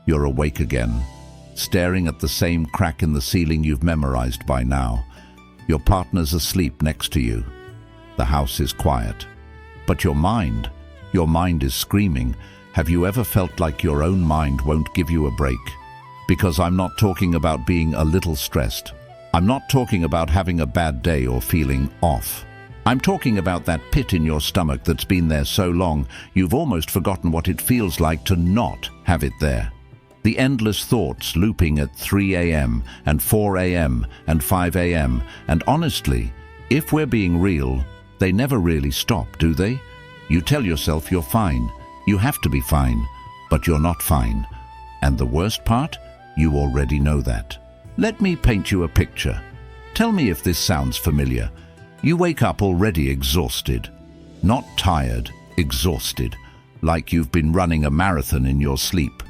You're awake again, staring at the same crack in the ceiling you've memorized by now. Your partner's asleep next to you. The house is quiet. But your mind is screaming. Have you ever felt like your own mind won't give you a break? Because I'm not talking about being a little stressed. I'm not talking about having a bad day or feeling off. I'm talking about that pit in your stomach that's been there so long, you've almost forgotten what it feels like to not have it there. The endless thoughts looping at 3 a.m. and 4 a.m. and 5 a.m. And honestly, if we're being real, they never really stop, do they? You tell yourself you're fine. You have to be fine, but you're not fine. And the worst part? You already know that. Let me paint you a picture. Tell me if this sounds familiar. You wake up already exhausted. Not tired, exhausted. Like you've been running a marathon in your sleep.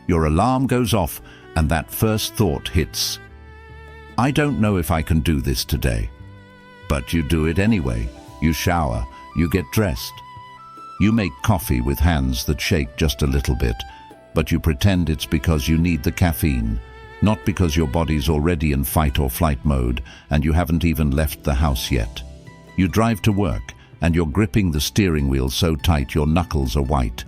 Your alarm goes off and that first thought hits. I don't know if I can do this today. But you do it anyway. You shower, you get dressed. You make coffee with hands that shake just a little bit, but you pretend it's because you need the caffeine, not because your body's already in fight or flight mode and you haven't even left the house yet. You drive to work and you're gripping the steering wheel so tight your knuckles are white.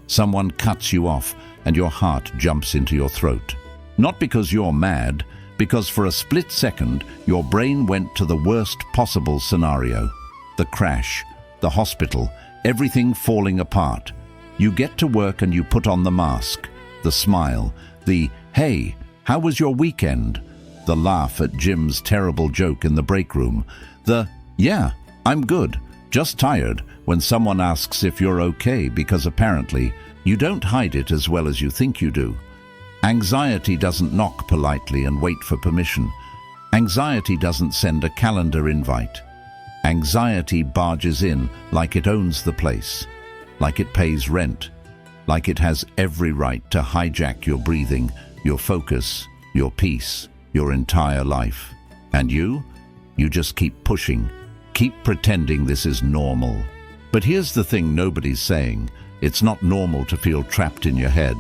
Someone cuts you off and your heart jumps into your throat. Not because you're mad, because for a split second your brain went to the worst possible scenario. The crash, the hospital, everything falling apart. You get to work and you put on the mask, the smile, the, "Hey, how was your weekend?" The laugh at Jim's terrible joke in the break room, the, "Yeah, I'm good, just tired," when someone asks if you're okay because apparently you don't hide it as well as you think you do. Anxiety doesn't knock politely and wait for permission. Anxiety doesn't send a calendar invite. Anxiety barges in like it owns the place, like it pays rent, like it has every right to hijack your breathing, your focus, your peace, your entire life. And you just keep pushing, keep pretending this is normal. But here's the thing nobody's saying. It's not normal to feel trapped in your head.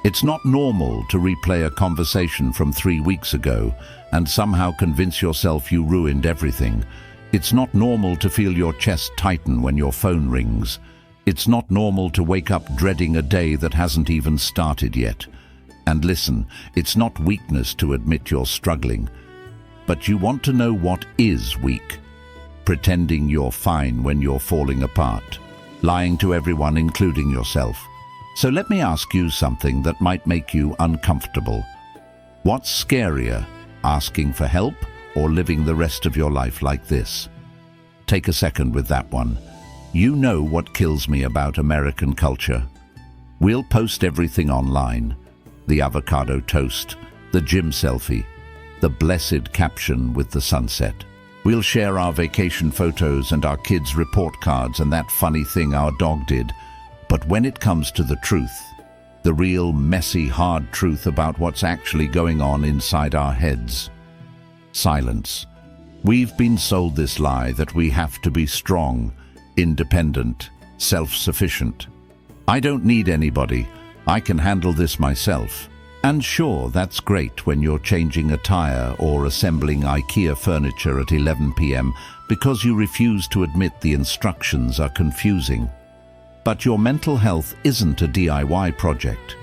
It's not normal to replay a conversation from 3 weeks ago and somehow convince yourself you ruined everything. It's not normal to feel your chest tighten when your phone rings. It's not normal to wake up dreading a day that hasn't even started yet. And listen, it's not weakness to admit you're struggling. But you want to know what is weak. Pretending you're fine when you're falling apart. Lying to everyone, including yourself. So let me ask you something that might make you uncomfortable. What's scarier, asking for help or living the rest of your life like this? Take a second with that one. You know what kills me about American culture. We'll post everything online. The avocado toast, the gym selfie, the blessed caption with the sunset. We'll share our vacation photos and our kids' report cards and that funny thing our dog did. But when it comes to the truth, the real messy, hard truth about what's actually going on inside our heads, silence. We've been sold this lie that we have to be strong, independent, self-sufficient. I don't need anybody. I can handle this myself. And sure, that's great when you're changing a tire or assembling IKEA furniture at 11 p.m. because you refuse to admit the instructions are confusing. But your mental health isn't a DIY project.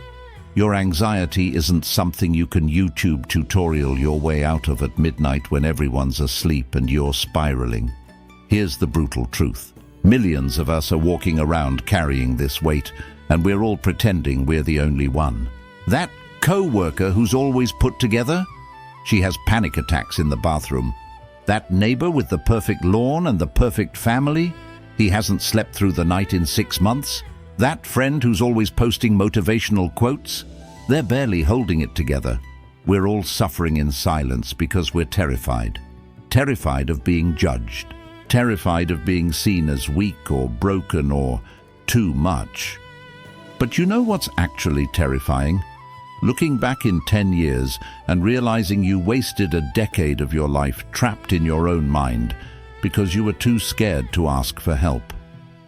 Your anxiety isn't something you can YouTube tutorial your way out of at midnight when everyone's asleep and you're spiraling. Here's the brutal truth. Millions of us are walking around carrying this weight, and we're all pretending we're the only one. That co-worker who's always put together? She has panic attacks in the bathroom. That neighbor with the perfect lawn and the perfect family? He hasn't slept through the night in 6 months? That friend who's always posting motivational quotes? They're barely holding it together. We're all suffering in silence because we're terrified. Terrified of being judged. Terrified of being seen as weak or broken or too much. But you know what's actually terrifying? Looking back in 10 years and realizing you wasted a decade of your life trapped in your own mind because you were too scared to ask for help.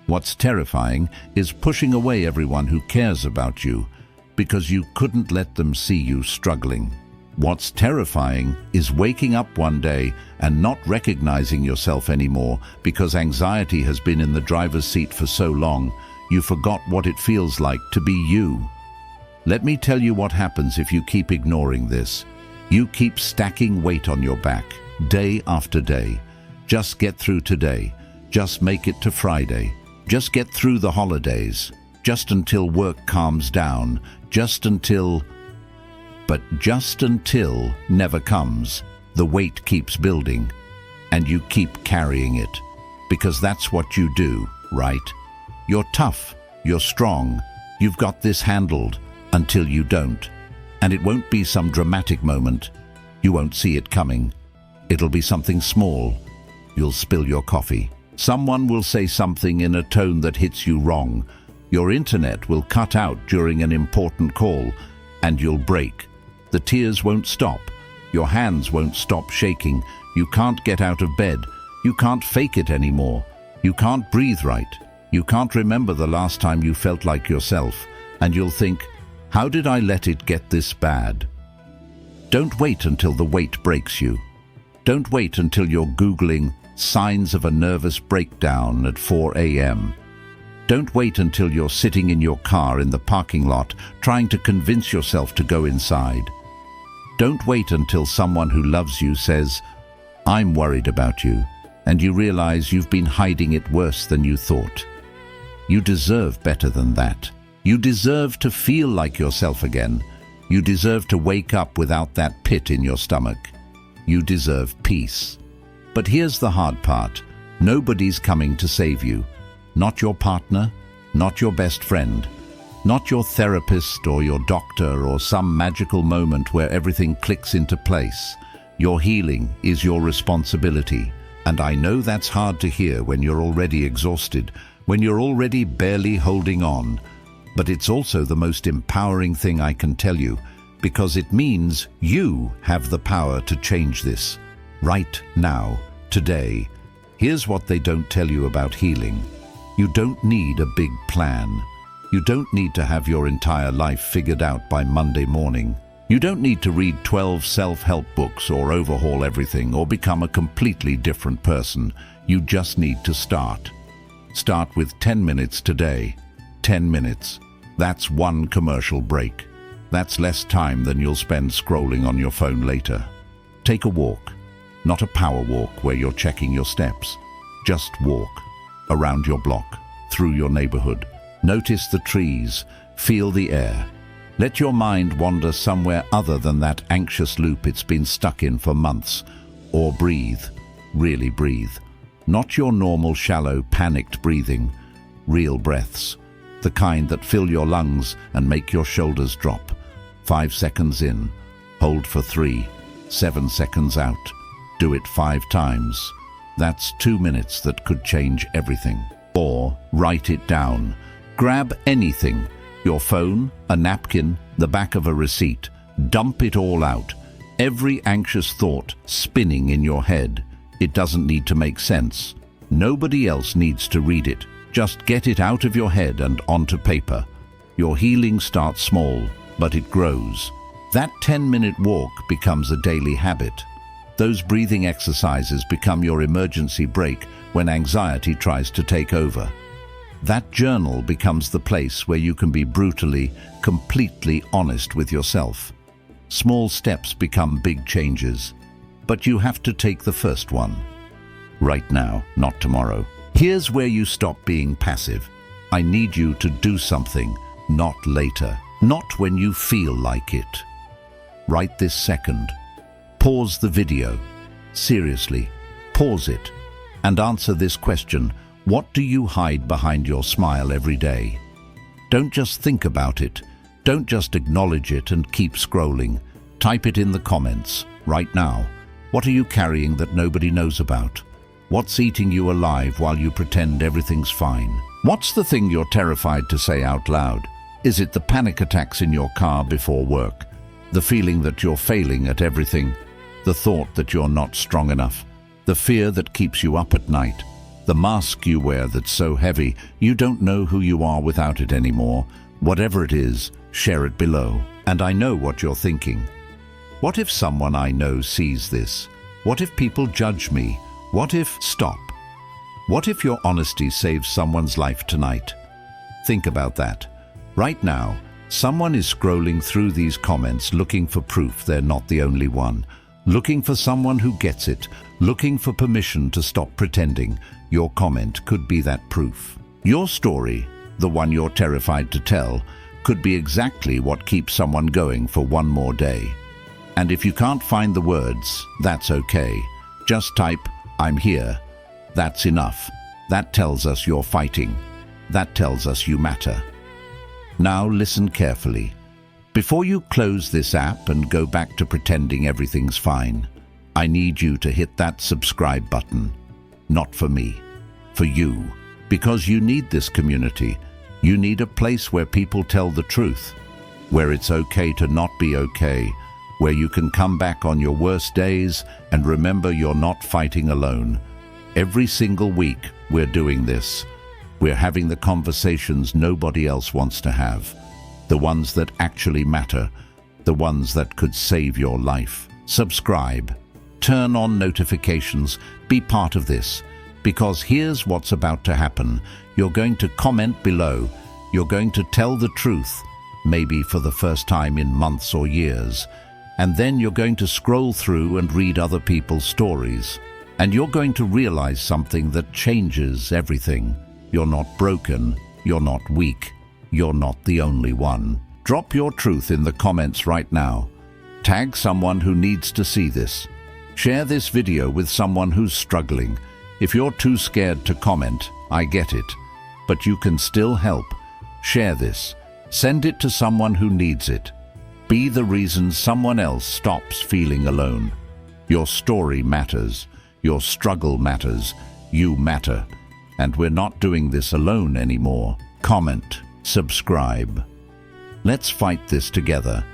What's terrifying is pushing away everyone who cares about you, because you couldn't let them see you struggling. What's terrifying is waking up one day and not recognizing yourself anymore because anxiety has been in the driver's seat for so long, you forgot what it feels like to be you. Let me tell you what happens if you keep ignoring this. You keep stacking weight on your back, day after day. Just get through today. Just make it to Friday. Just get through the holidays. Just until work calms down. But just until never comes. The weight keeps building, and you keep carrying it. Because that's what you do, right? You're tough. You're strong. You've got this handled. Until you don't. And it won't be some dramatic moment. You won't see it coming. It'll be something small. You'll spill your coffee. Someone will say something in a tone that hits you wrong. Your internet will cut out during an important call, and you'll break. The tears won't stop. Your hands won't stop shaking. You can't get out of bed. You can't fake it anymore. You can't breathe right. You can't remember the last time you felt like yourself. And you'll think, how did I let it get this bad? Don't wait until the weight breaks you. Don't wait until you're Googling signs of a nervous breakdown at 4 a.m. Don't wait until you're sitting in your car in the parking lot trying to convince yourself to go inside. Don't wait until someone who loves you says, I'm worried about you, and you realize you've been hiding it worse than you thought. You deserve better than that. You deserve to feel like yourself again. You deserve to wake up without that pit in your stomach. You deserve peace. But here's the hard part. Nobody's coming to save you. Not your partner, not your best friend, not your therapist or your doctor or some magical moment where everything clicks into place. Your healing is your responsibility. And I know that's hard to hear when you're already exhausted, when you're already barely holding on. But it's also the most empowering thing I can tell you, because it means you have the power to change this. Right now, today. Here's what they don't tell you about healing. You don't need a big plan. You don't need to have your entire life figured out by Monday morning. You don't need to read 12 self-help books or overhaul everything or become a completely different person. You just need to start. Start with 10 minutes today. 10 minutes. That's one commercial break. That's less time than you'll spend scrolling on your phone later. Take a walk. Not a power walk where you're checking your steps. Just walk. Around your block. Through your neighborhood. Notice the trees. Feel the air. Let your mind wander somewhere other than that anxious loop it's been stuck in for months. Or breathe. Really breathe. Not your normal shallow, panicked breathing. Real breaths. The kind that fill your lungs and make your shoulders drop. 5 seconds in. Hold for 3. 7 seconds out. Do it 5 times. That's 2 minutes that could change everything. Or write it down. Grab anything. Your phone, a napkin, the back of a receipt. Dump it all out. Every anxious thought spinning in your head. It doesn't need to make sense. Nobody else needs to read it. Just get it out of your head and onto paper. Your healing starts small, but it grows. That 10-minute walk becomes a daily habit. Those breathing exercises become your emergency brake when anxiety tries to take over. That journal becomes the place where you can be brutally, completely honest with yourself. Small steps become big changes, but you have to take the first one. Right now, not tomorrow. Here's where you stop being passive. I need you to do something, not later, not when you feel like it. Right this second. Pause the video. Seriously, pause it and answer this question. What do you hide behind your smile every day? Don't just think about it. Don't just acknowledge it and keep scrolling. Type it in the comments right now. What are you carrying that nobody knows about? What's eating you alive while you pretend everything's fine? What's the thing you're terrified to say out loud? Is it the panic attacks in your car before work? The feeling that you're failing at everything? The thought that you're not strong enough? The fear that keeps you up at night? The mask you wear that's so heavy you don't know who you are without it anymore? Whatever it is, share it below. And I know what you're thinking. What if someone I know sees this? What if people judge me? What if... Stop. What if your honesty saves someone's life tonight? Think about that. Right now, someone is scrolling through these comments looking for proof they're not the only one. Looking for someone who gets it. Looking for permission to stop pretending. Your comment could be that proof. Your story, the one you're terrified to tell, could be exactly what keeps someone going for one more day. And if you can't find the words, that's okay. Just type, "I'm here." That's enough. That tells us you're fighting. That tells us you matter. Now listen carefully. Before you close this app and go back to pretending everything's fine, I need you to hit that subscribe button. Not for me, for you. Because you need this community. You need a place where people tell the truth, where it's okay to not be okay, where you can come back on your worst days and remember you're not fighting alone. Every single week we're doing this. We're having the conversations nobody else wants to have. The ones that actually matter. The ones that could save your life. Subscribe. Turn on notifications. Be part of this. Because here's what's about to happen. You're going to comment below. You're going to tell the truth, maybe for the first time in months or years. And then you're going to scroll through and read other people's stories. And you're going to realize something that changes everything. You're not broken. You're not weak. You're not the only one. Drop your truth in the comments right now. Tag someone who needs to see this. Share this video with someone who's struggling. If you're too scared to comment, I get it. But you can still help. Share this. Send it to someone who needs it. Be the reason someone else stops feeling alone. Your story matters. Your struggle matters. You matter. And we're not doing this alone anymore. Comment. Subscribe. Let's fight this together.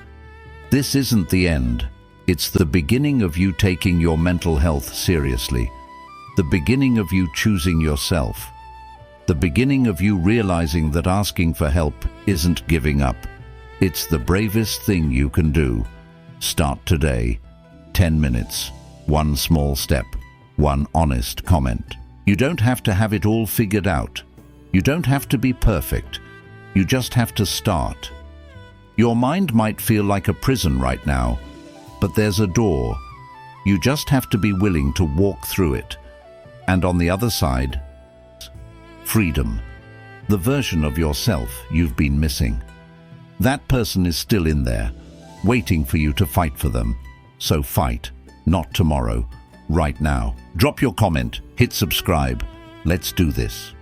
This isn't the end. It's the beginning of you taking your mental health seriously. The beginning of you choosing yourself. The beginning of you realizing that asking for help isn't giving up. It's the bravest thing you can do. Start today. 10 minutes. One small step. One honest comment. You don't have to have it all figured out. You don't have to be perfect. You just have to start. Your mind might feel like a prison right now, but there's a door. You just have to be willing to walk through it. And on the other side, freedom. The version of yourself you've been missing. That person is still in there, waiting for you to fight for them. So fight, not tomorrow, right now. Drop your comment, hit subscribe. Let's do this.